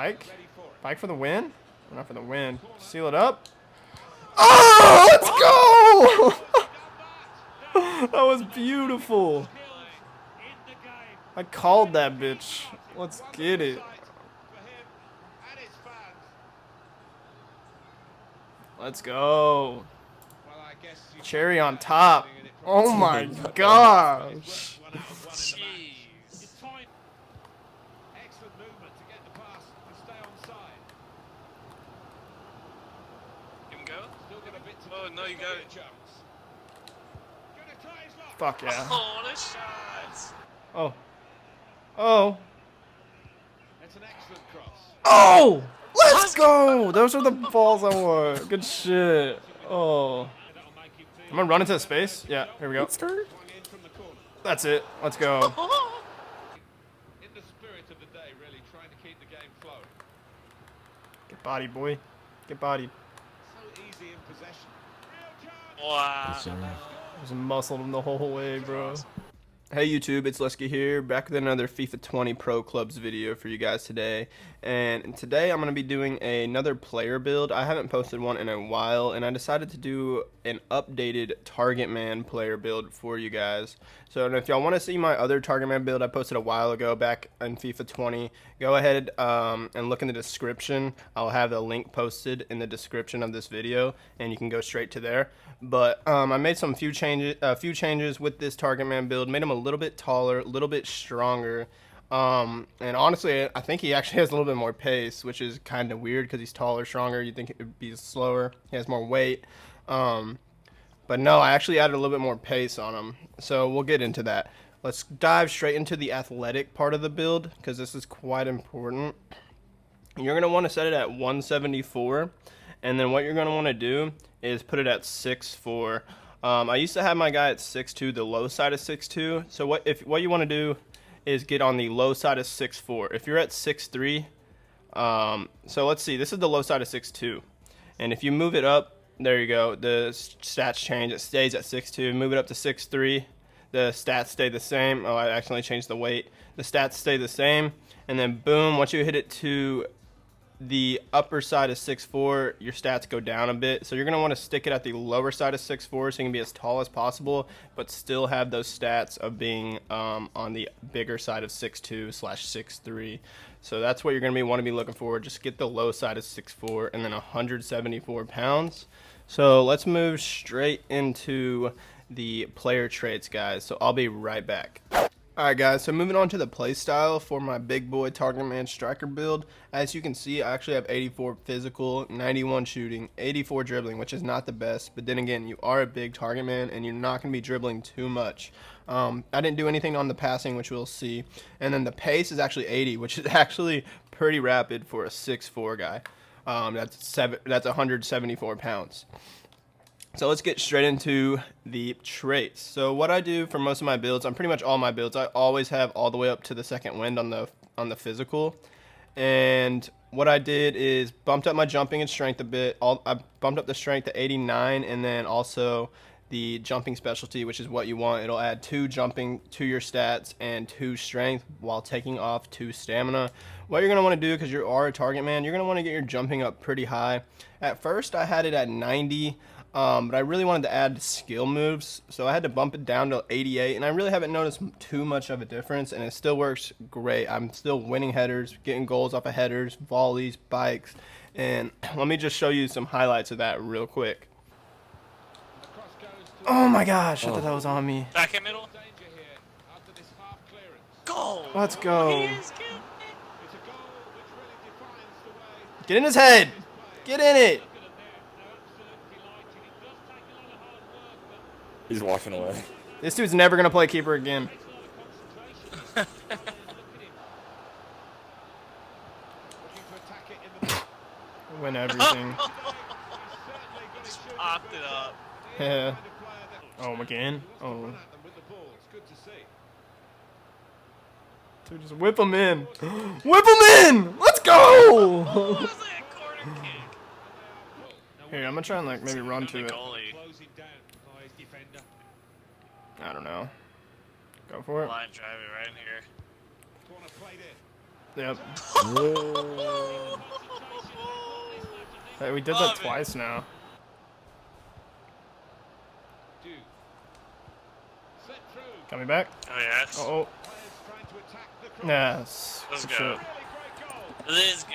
Bike? Bike for the win? Not for the win. Seal it up. Oh, let's go! That was beautiful. I called that bitch. Let's get it. Let's go. Cherry on top. Oh my gosh. Jeez. Can we go? Oh, no, you got it. Fuck yeah. Oh, what a shot. Oh. Oh. Oh! Let's go! Those are the balls I want. Good shit. Oh. I'm gonna run into the space. Yeah, here we go. That's it. Let's go. Get bodied, boy. Get bodied. Wow. I was muscled him the whole way, bro. Hey YouTube, it's Lesky here, back with another FIFA 20 Pro Clubs video for you guys today. And today I'm going to be doing another player build. I haven't posted one in a while, and I decided to do an updated Target Man player build for you guys. So if y'all want to see my other Target Man build I posted a while ago back in FIFA 20, go ahead and look in the description. I'll have a link posted in the description of this video, and you can go straight to there. But I made a few changes with this Target Man build, made him a little bit taller, a little bit stronger. And honestly, I think he actually has a little bit more pace, which is kind of weird because he's taller, stronger. You'd think it would be slower. He has more weight. But no, I actually added a little bit more pace on him. So we'll get into that. Let's dive straight into the athletic part of the build because this is quite important. You're going to want to set it at 174. And then what you're going to want to do is put it at 6'4". I used to have my guy at 6'2", the low side of 6'2". So what you want to do is get on the low side of 6'4". If you're at 6'3", so let's see, this is the low side of 6'2". And if you move it up, there you go, the stats change. It stays at 6'2". Move it up to 6'3", the stats stay the same. Oh, I accidentally changed the weight. The stats stay the same. And then boom, once you hit it to the upper side of 6'4", your stats go down a bit. So you're going to want to stick it at the lower side of 6'4", so you can be as tall as possible, but still have those stats of being on the bigger side of 6'2/6'3". So that's what you're going to want to be looking for. Just get the low side of 6'4", and then 174 pounds. So let's move straight into the player traits, guys. So I'll be right back. Alright guys, so moving on to the play style for my big boy Target Man striker build. As you can see, I actually have 84 physical, 91 shooting, 84 dribbling, which is not the best, but then again, you are a big Target Man and you're not going to be dribbling too much. I didn't do anything on the passing, which we'll see. And then the pace is actually 80, which is actually pretty rapid for a 6'4 guy. That's 174 pounds. So let's get straight into the traits. So what I do for most of my builds, on pretty much all my builds, I always have all the way up to the second wind on the physical. And what I did is bumped up my jumping and strength a bit. I bumped up the strength to 89, and then also the jumping specialty, which is what you want. It'll add 2 jumping to your stats and 2 strength while taking off 2 stamina. What you're going to want to do, because you are a Target Man, you're going to want to get your jumping up pretty high. At first I had it at 90. But I really wanted to add skill moves, so I had to bump it down to 88, and I really haven't noticed too much of a difference, and it still works great. I'm still winning headers, getting goals off of headers, volleys, bikes, and let me just show you some highlights of that real quick. Oh my gosh, I thought that was on me. Back in middle. Goal. Let's go. He is good. Get in his head. Get in it. He's walking away. This dude's never going to play keeper again. Win everything. Just popped it up. Yeah. Oh, again? Oh. Dude, just whip him in. Whip him in! Let's go! What was that corner kick? Here, I'm going to try and like maybe run to it. Goalie. I don't know. Go for it. Line drive it right in here. Yep. Whoa. Hey, we did that Love it. twice now. Coming back. Oh, yes. Oh. Yes. Let's Good go. shit. Let's go.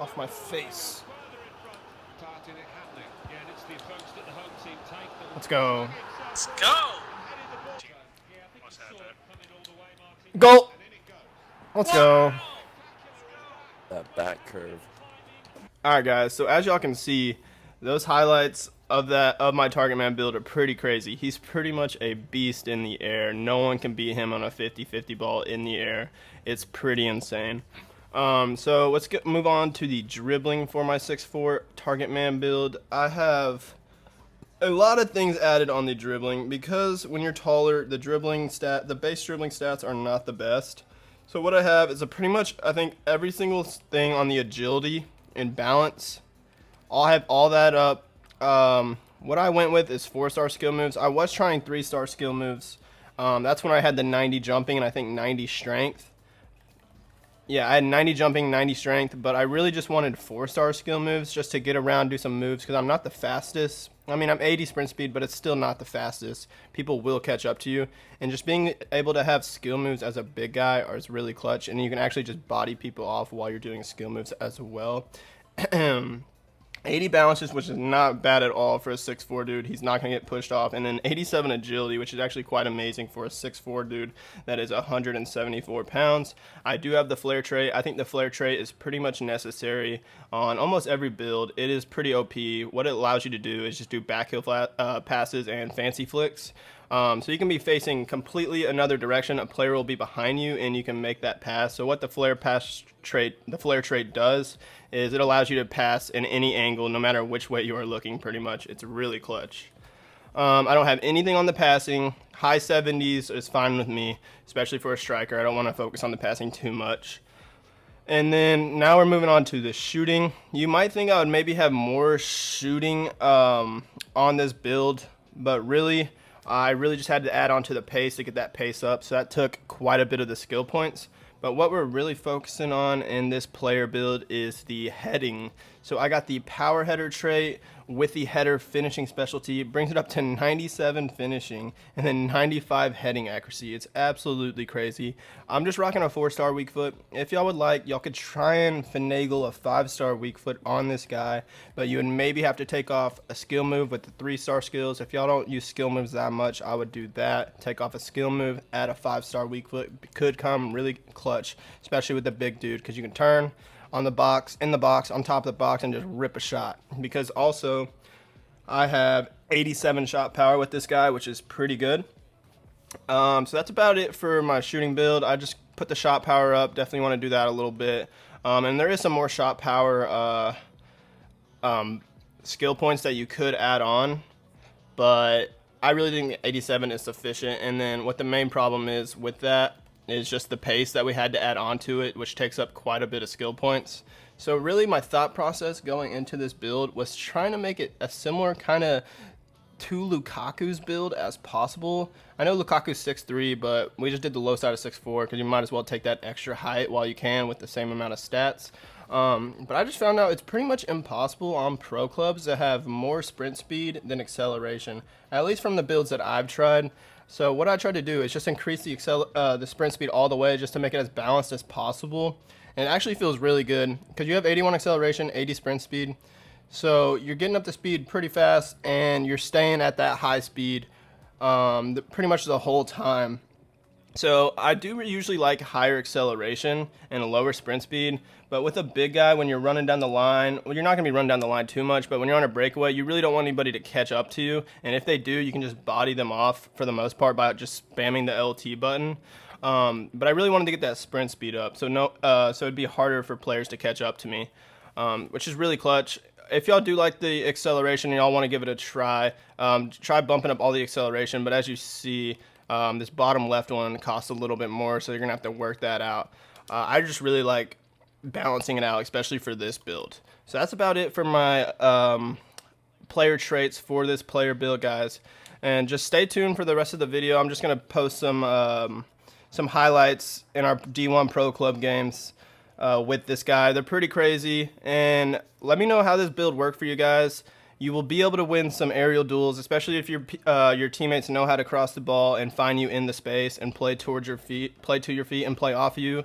Off my face. Let's go. Let's go. What's that there? Goal. Let's go. That back curve. All right, guys. So as y'all can see, those highlights of my target man build are pretty crazy. He's pretty much a beast in the air. No one can beat him on a 50-50 ball in the air. It's pretty insane. So let's move on to the dribbling for my 6'4" target man build. I have a lot of things added on the dribbling because when you're taller, the base dribbling stats are not the best. So what I have is pretty much, I think, every single thing on the agility and balance. I'll have all that up. What I went with is 4-star skill moves. I was trying 3-star skill moves. That's when I had the 90 jumping and I think 90 strength. Yeah, I had 90 jumping, 90 strength, but I really just wanted 4-star skill moves just to get around, do some moves, because I'm not the fastest. I mean, I'm 80 sprint speed, but it's still not the fastest. People will catch up to you, and just being able to have skill moves as a big guy is really clutch, and you can actually just body people off while you're doing skill moves as well. 80 balances, which is not bad at all for a 6'4" dude. He's not going to get pushed off. And then 87 agility, which is actually quite amazing for a 6'4" dude that is 174 pounds. I do have the flare trait. I think the flare trait is pretty much necessary on almost every build. It is pretty OP. What it allows you to do is just do backheel passes and fancy flicks. So you can be facing completely another direction. A player will be behind you, and you can make that pass. So what the flare trait does is it allows you to pass in any angle, no matter which way you are looking. Pretty much, it's really clutch. I don't have anything on the passing. High 70s is fine with me, especially for a striker. I don't want to focus on the passing too much. And then now we're moving on to the shooting. You might think I would maybe have more shooting on this build, but really, I really just had to add on to the pace to get that pace up, so that took quite a bit of the skill points. But what we're really focusing on in this player build is the heading. So I got the power header trait with the header finishing specialty. It brings it up to 97 finishing and then 95 heading accuracy. It's absolutely crazy. I'm just rocking a 4-star weak foot. If y'all would like, y'all could try and finagle a 5-star weak foot on this guy, but you would maybe have to take off a skill move with the 3-star skills. If y'all don't use skill moves that much, I would do that. Take off a skill move, add a 5-star weak foot. Could come really clutch, especially with the big dude, because you can turn on the box, in the box, on top of the box, and just rip a shot. Because also, I have 87 shot power with this guy, which is pretty good. So that's about it for my shooting build. I just put the shot power up. Definitely want to do that a little bit. And there is some more shot power skill points that you could add on, but I really think 87 is sufficient. And then what the main problem is with that is just the pace that we had to add on to it, which takes up quite a bit of skill points. So really my thought process going into this build was trying to make it a similar kind of to Lukaku's build as possible. I know Lukaku's 6'3", but we just did the low side of 6'4", because you might as well take that extra height while you can with the same amount of stats. But I just found out it's pretty much impossible on pro clubs to have more sprint speed than acceleration, at least from the builds that I've tried. So what I tried to do is just increase the sprint speed all the way just to make it as balanced as possible. And it actually feels really good because you have 81 acceleration, 80 sprint speed. So you're getting up to speed pretty fast and you're staying at that high speed pretty much the whole time. So I do usually like higher acceleration and a lower sprint speed, but with a big guy, when you're running down the line, well, you're not going to be running down the line too much, but when you're on a breakaway, you really don't want anybody to catch up to you, and if they do, you can just body them off for the most part by just spamming the LT button. But I really wanted to get that sprint speed up, so it'd be harder for players to catch up to me, which is really clutch. If y'all do like the acceleration and y'all want to give it a try, try bumping up all the acceleration, but as you see, this bottom left one costs a little bit more, so you're going to have to work that out. I just really like balancing it out, especially for this build. So that's about it for my player traits for this player build, guys. And just stay tuned for the rest of the video. I'm just gonna post some highlights in our D1 Pro Club games with this guy. They're pretty crazy, and let me know how this build worked for you guys. You will be able to win some aerial duels, especially if your teammates know how to cross the ball and find you in the space and play towards your feet, play to your feet, and play off you.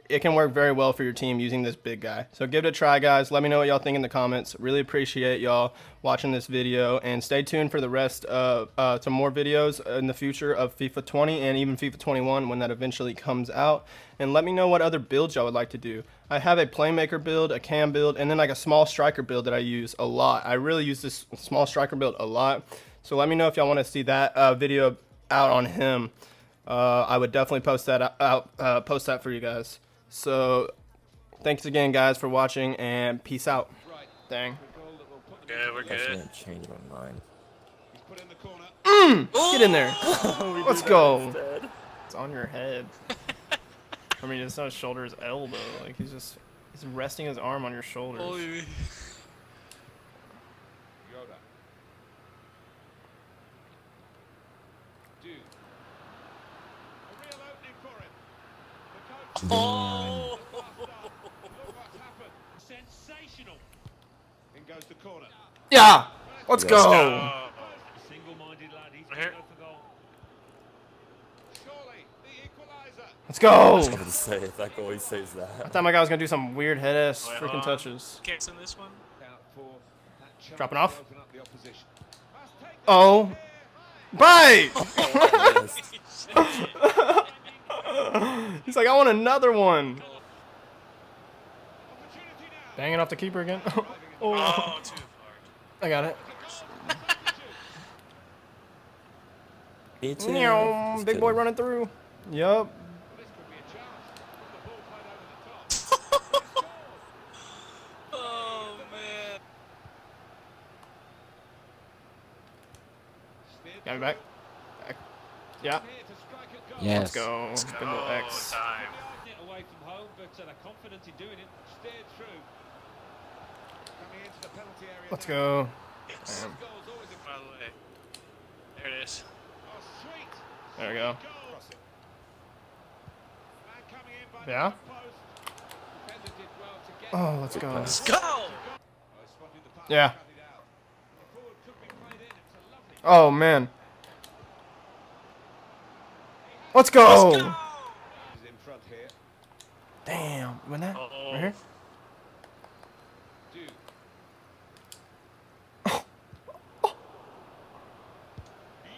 It can work very well for your team using this big guy. So give it a try, guys. Let me know what y'all think in the comments. Really appreciate y'all watching this video, and stay tuned for the rest of some more videos in the future of FIFA 20 and even FIFA 21 when that eventually comes out. And let me know what other builds y'all would like to do. I have a playmaker build, a cam build, and then like a small striker build that I use a lot. I really use this small striker build a lot. So let me know if y'all want to see that video out on him. I would definitely post that post that for you guys. So thanks again, guys, for watching, and peace out. Dang. Yeah, we're I was good. gonna change my mind. Get in there. Let's go. It's on your head. I mean, it's not his shoulder, his elbow. Like, he's resting his arm on your shoulders. Holy. Oh! Sensational. In goes the corner. Yeah. Let's Yes. go. Single-minded lad. He's Here. going for goal. Surely the equalizer. Let's go. I was gonna say, if that goalie saves I that. thought my guy was gonna do some weird head ass Wait, freaking hold on. touches. Kicks in this one. Out for that chance Dropping to off. open up the opposition. Must take Oh. Bite. Yes. He's like, I want another one. opportunity now. Banging off the keeper again. Oh, Oh, too hard. I got it. Me too. Meow. Just Big boy kidding. running through. Yup. This could be a chance. Put the ball played over the top. Oh, man. Steered Got me back. Yeah. here to strike at goal. Yes. Let's go. Good little Oh, X. time. It away from home, but they're confident in doing it. Steered through. Coming into the penalty area. Let's now. go. Yes. Damn. Goals always a By the way. There it is. Oh, sweet. There we go. Goal. Man coming in by the Yeah. post. Defender did well to get Oh, let's go. Let's go! spotted the pass, Yeah. cut it out. The forward could be played in. It's a lovely Oh man. Let's go. is in front here. Damn. Win that? Oh. Right here? Dude.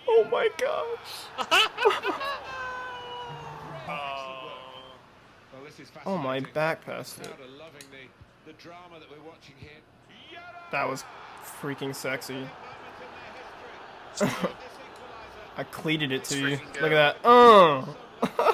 Oh my gosh. Well, this is Oh, my fascinating. back passed it. Crowd are loving the drama that we're watching here. That was freaking sexy. Moment in their history. This equaliser. I cleated it to you. freaking Look at that.